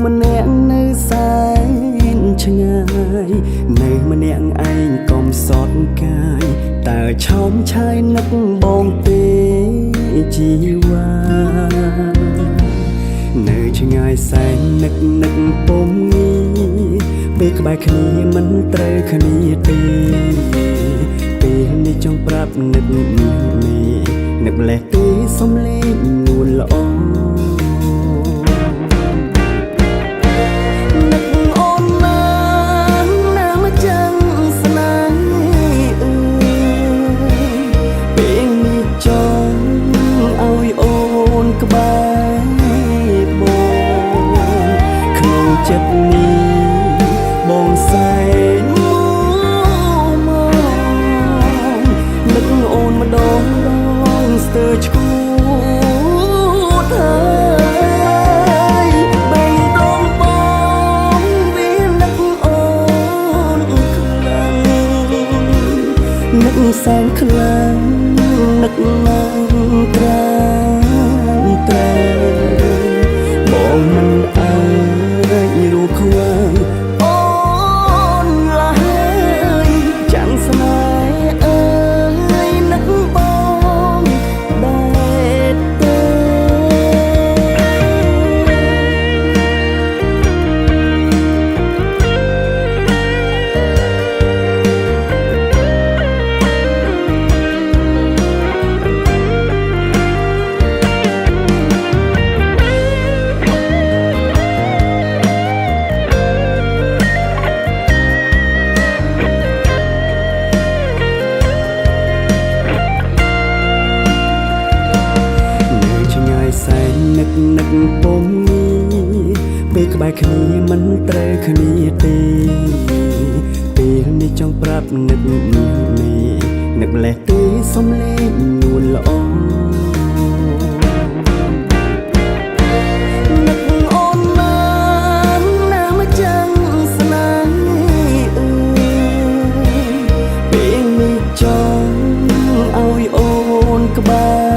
ម្នាក់នៅសែនឆ្ងាយនៅម្នាក់ឯងកុំសត់កាយតើឆោមឆាយនឹកបងទេជីវ៉ានៅឆ្ងាយសែននឹកពុំងារពេលក្បែរគ្នាមិនត្រូវគ្នាទេពេលនេះចង់ប្រាប់នឹកនេះម្លេះទេសំលេងនួនល្អក្បែរបងក្នុងចិត្តនេះបងសែនមកនឹកអូនម្ដងស្ទើរឈួតហើយបែងដងបងវានឹកអូនខ្លាំងនឹកសែនខ្លាំងនឹកណាស់ត្រាបងមិនអាចរូបខ្វាងអូនឡើយចាំស្នេហ៍អើយនឹកបងដែរទេនឹកពុំងារពេលក្បែរគ្នាមិនត្រូវគ្នាទេពេលនេះចង់ប្រាប់នឹកម្លេះទេសំលេងនួនល្អនឹកអូនណាមកចាំស្នេហ៍ពេលនេះចង់ឲ្យអូនក្បែរ